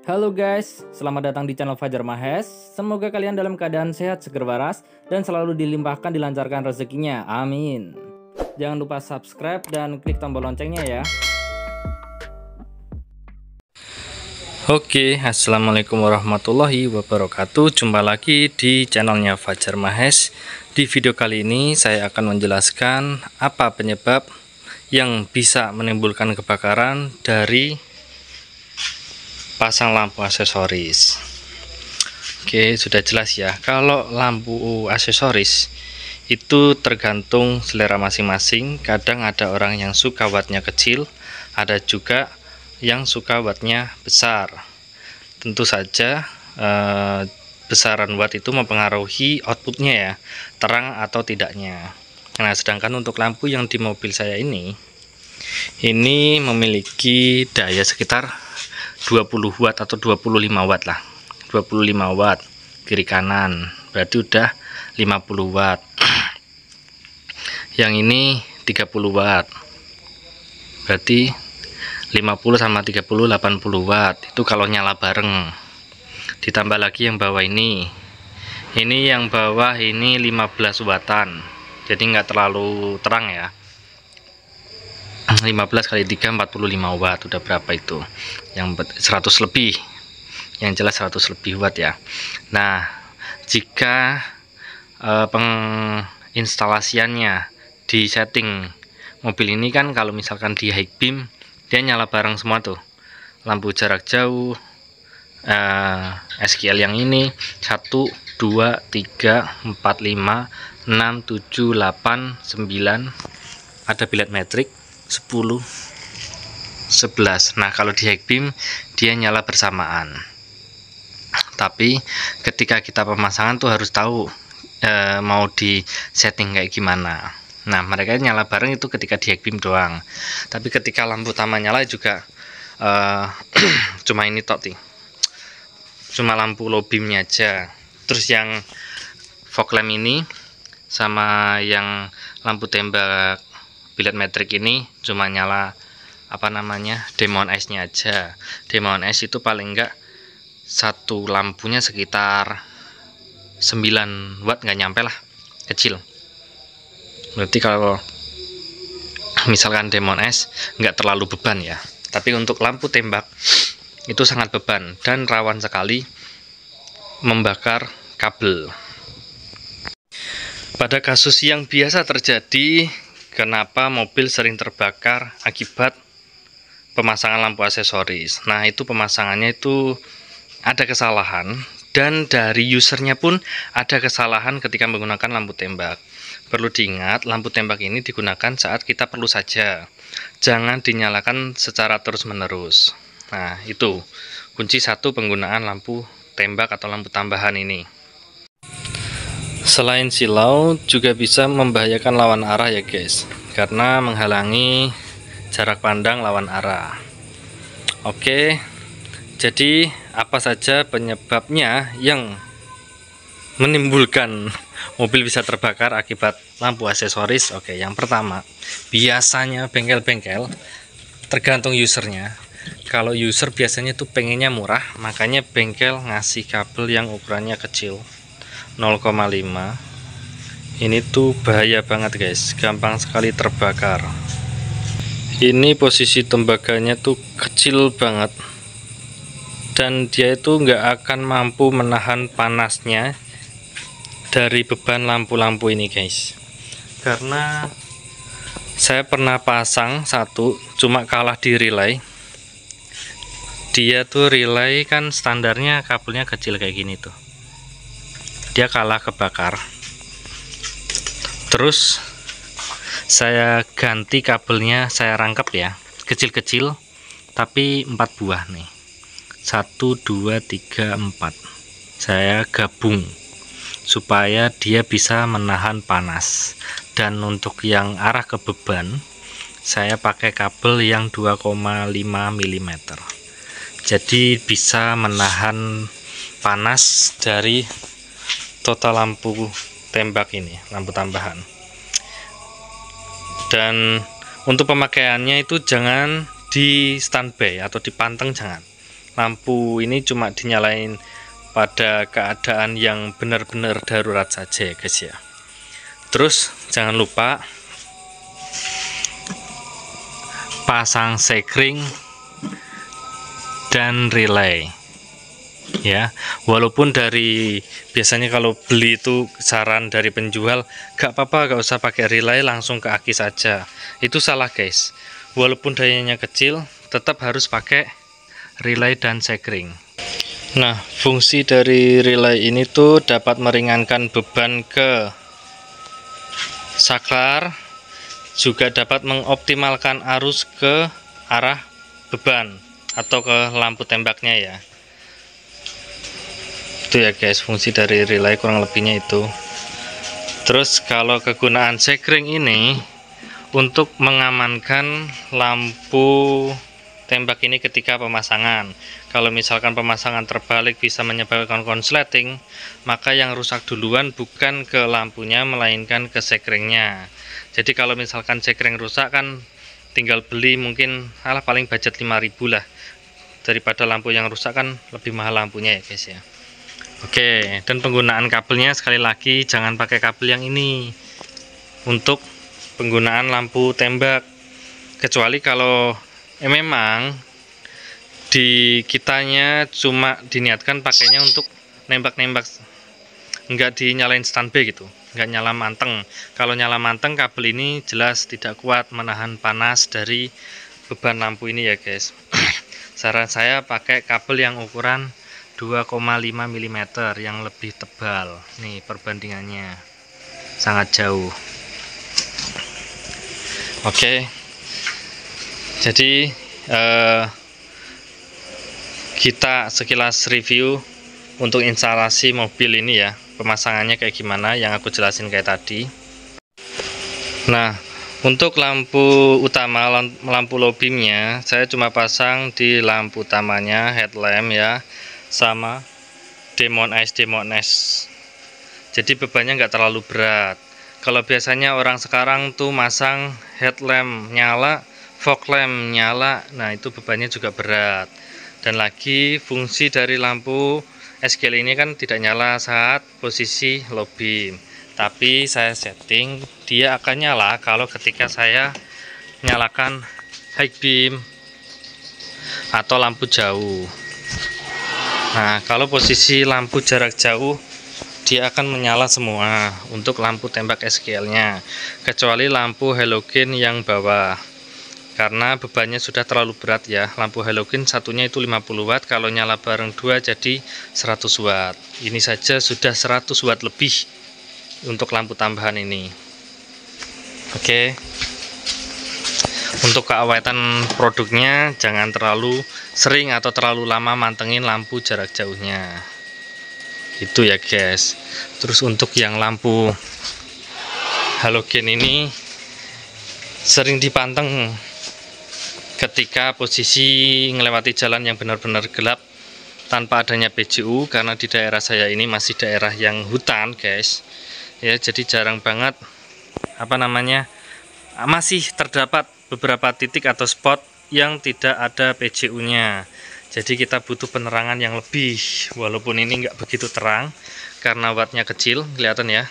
Halo guys, selamat datang di channel Fajar Mahes. Semoga kalian dalam keadaan sehat, seger waras, dan selalu dilimpahkan dilancarkan rezekinya. Amin. Jangan lupa subscribe dan klik tombol loncengnya ya. Oke, assalamualaikum warahmatullahi wabarakatuh. Jumpa lagi di channelnya Fajar Mahes. Di video kali ini saya akan menjelaskan apa penyebab yang bisa menimbulkan kebakaran dari pasang lampu aksesoris. Oke, sudah jelas ya. Kalau lampu aksesoris itu tergantung selera masing-masing. Kadang ada orang yang suka wattnya kecil, ada juga yang suka wattnya besar. Tentu saja besaran watt itu mempengaruhi outputnya ya, terang atau tidaknya. Nah, sedangkan untuk lampu yang di mobil saya ini memiliki daya sekitar 20 watt atau 25 watt lah, 25 watt kiri kanan, berarti udah 50 watt. Yang ini 30 watt, berarti 50 sama 30 80 watt. Itu kalau nyala bareng. Ditambah lagi yang bawah ini yang bawah ini 15 wattan, jadi nggak terlalu terang ya. 15 kali 3 45 watt, udah berapa itu? Yang 100 lebih, yang jelas 100 lebih watt ya. Nah, jika penginstalasiannya di setting mobil ini kan, kalau misalkan di high beam dia nyala bareng semua tuh, lampu jarak jauh, SQL yang ini 1 2 3 4 5 6 7 8 9, ada bilet metrik 10 11. Nah, kalau di high beam dia nyala bersamaan. Tapi ketika kita pemasangan tuh harus tahu mau di setting kayak gimana. Nah, mereka nyala bareng itu ketika di high beam doang. Tapi ketika lampu utama nyala juga cuma ini tok nih, cuma lampu low beamnya aja. Terus yang fog lamp ini sama yang lampu tembak bilet metrik ini cuma nyala demon ice nya aja. Demon ice itu paling enggak satu lampunya sekitar 9 watt, nggak nyampe lah, kecil. Berarti kalau misalkan demon ice nggak terlalu beban ya, tapi untuk lampu tembak itu sangat beban dan rawan sekali membakar kabel. Pada kasus yang biasa terjadi, kenapa mobil sering terbakar akibat pemasangan lampu aksesoris. Nah, itu pemasangannya itu ada kesalahan, dan dari usernya pun ada kesalahan ketika menggunakan lampu tembak. Perlu diingat, lampu tembak ini digunakan saat kita perlu saja, jangan dinyalakan secara terus-menerus. Nah, itu kunci satu penggunaan lampu tembak atau lampu tambahan ini. Selain silau, juga bisa membahayakan lawan arah ya guys, karena menghalangi jarak pandang lawan arah. Oke, jadi apa saja penyebabnya yang menimbulkan mobil bisa terbakar akibat lampu aksesoris? Oke, yang pertama, biasanya bengkel-bengkel, tergantung usernya. Kalau user biasanya tuh pengennya murah, makanya bengkel ngasih kabel yang ukurannya kecil, 0,5. Ini tuh bahaya banget guys, gampang sekali terbakar. Ini posisi tembaganya tuh kecil banget, dan dia itu nggak akan mampu menahan panasnya dari beban lampu-lampu ini guys. Karena saya pernah pasang satu, cuma kalah di relay. Dia tuh relay kan standarnya kabelnya kecil kayak gini tuh, dia kalah kebakar. Terus saya ganti kabelnya, saya rangkap ya, kecil-kecil tapi 4 buah nih, 1 2 3 4 saya gabung supaya dia bisa menahan panas. Dan untuk yang arah ke beban, saya pakai kabel yang 2,5 mm, jadi bisa menahan panas dari total lampu tembak ini, lampu tambahan. Dan untuk pemakaiannya itu jangan di standby atau dipanteng, jangan. lampu ini cuma dinyalain pada keadaan yang benar-benar darurat saja ya guys ya. Terus jangan lupa pasang sekring dan relay ya. Walaupun dari biasanya kalau beli itu saran dari penjual gak apa-apa, gak usah pakai relay, langsung ke aki saja. Itu salah guys. Walaupun dayanya kecil tetap harus pakai relay dan sekring. Nah, fungsi dari relay ini tuh dapat meringankan beban ke saklar, juga dapat mengoptimalkan arus ke arah beban atau ke lampu tembaknya ya. Itu ya guys, fungsi dari relay kurang lebihnya itu. Terus kalau kegunaan sekring ini untuk mengamankan lampu tembak ini ketika pemasangan. Kalau misalkan pemasangan terbalik bisa menyebabkan konsleting, maka yang rusak duluan bukan ke lampunya melainkan ke sekringnya. Jadi kalau misalkan sekring rusak kan tinggal beli, mungkin paling budget 5.000 lah, daripada lampu yang rusak kan lebih mahal lampunya ya guys ya. Oke, dan penggunaan kabelnya sekali lagi jangan pakai kabel yang ini untuk penggunaan lampu tembak, kecuali kalau memang di kitanya cuma diniatkan pakainya untuk nembak-nembak, enggak dinyalain standby gitu, enggak nyala manteng. Kalau nyala manteng kabel ini jelas tidak kuat menahan panas dari beban lampu ini ya guys. Saran saya pakai kabel yang ukuran 2,5 mm yang lebih tebal. Nih perbandingannya sangat jauh. Oke, jadi kita sekilas review untuk instalasi mobil ini ya, pemasangannya kayak gimana yang aku jelasin kayak tadi. Nah, untuk lampu utama, lampu low beamnya saya cuma pasang di lampu utamanya, headlamp ya, sama demon ice. Jadi bebannya nggak terlalu berat. Kalau biasanya orang sekarang tuh masang headlamp nyala, fog lamp nyala, nah itu bebannya juga berat. Dan lagi fungsi dari lampu SGL ini kan tidak nyala saat posisi low beam, tapi saya setting dia akan nyala kalau ketika saya nyalakan high beam atau lampu jauh. Nah, kalau posisi lampu jarak jauh dia akan menyala semua untuk lampu tembak SGL nya, kecuali lampu halogen yang bawah, karena bebannya sudah terlalu berat ya. Lampu halogen satunya itu 50 watt, kalau nyala bareng 2 jadi 100 watt. Ini saja sudah 100 watt lebih untuk lampu tambahan ini. Oke, untuk keawetan produknya jangan terlalu sering atau terlalu lama mantengin lampu jarak jauhnya, itu ya guys. Terus untuk yang lampu halogen ini sering dipanteng ketika posisi melewati jalan yang benar-benar gelap tanpa adanya PJU, karena di daerah saya ini masih daerah yang hutan guys ya, jadi jarang banget masih terdapat beberapa titik atau spot yang tidak ada PJU nya. Jadi kita butuh penerangan yang lebih, walaupun ini nggak begitu terang karena wattnya kecil, kelihatan ya,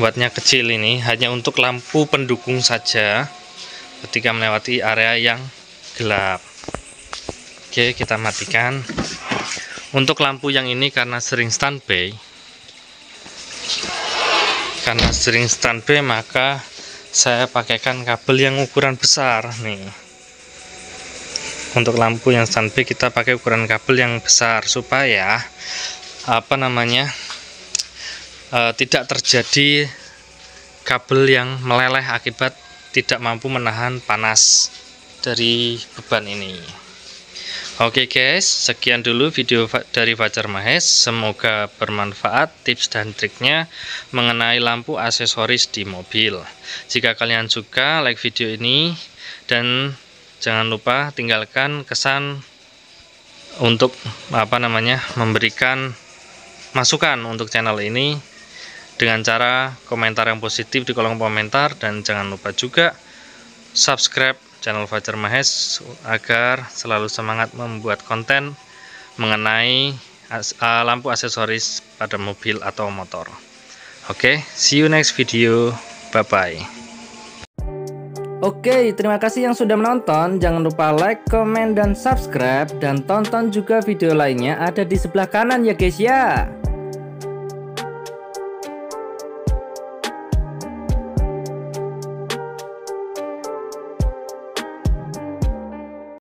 wattnya kecil. Ini hanya untuk lampu pendukung saja ketika melewati area yang gelap. Oke, kita matikan. Untuk lampu yang ini karena sering standby, maka saya pakaikan kabel yang ukuran besar nih. Untuk lampu yang standby kita pakai ukuran kabel yang besar supaya tidak terjadi kabel yang meleleh akibat tidak mampu menahan panas dari beban ini. Oke guys, sekian dulu video dari Fajar Mahes. Semoga bermanfaat tips dan triknya mengenai lampu aksesoris di mobil. Jika kalian suka, like video ini, dan jangan lupa tinggalkan kesan untuk memberikan masukan untuk channel ini dengan cara komentar yang positif di kolom komentar, dan jangan lupa juga subscribe channel Fajar Mahes agar selalu semangat membuat konten mengenai lampu aksesoris pada mobil atau motor. Oke, see you next video. Bye bye. Oke, terima kasih yang sudah menonton. Jangan lupa like, komen, dan subscribe. Dan tonton juga video lainnya ada di sebelah kanan ya guys ya.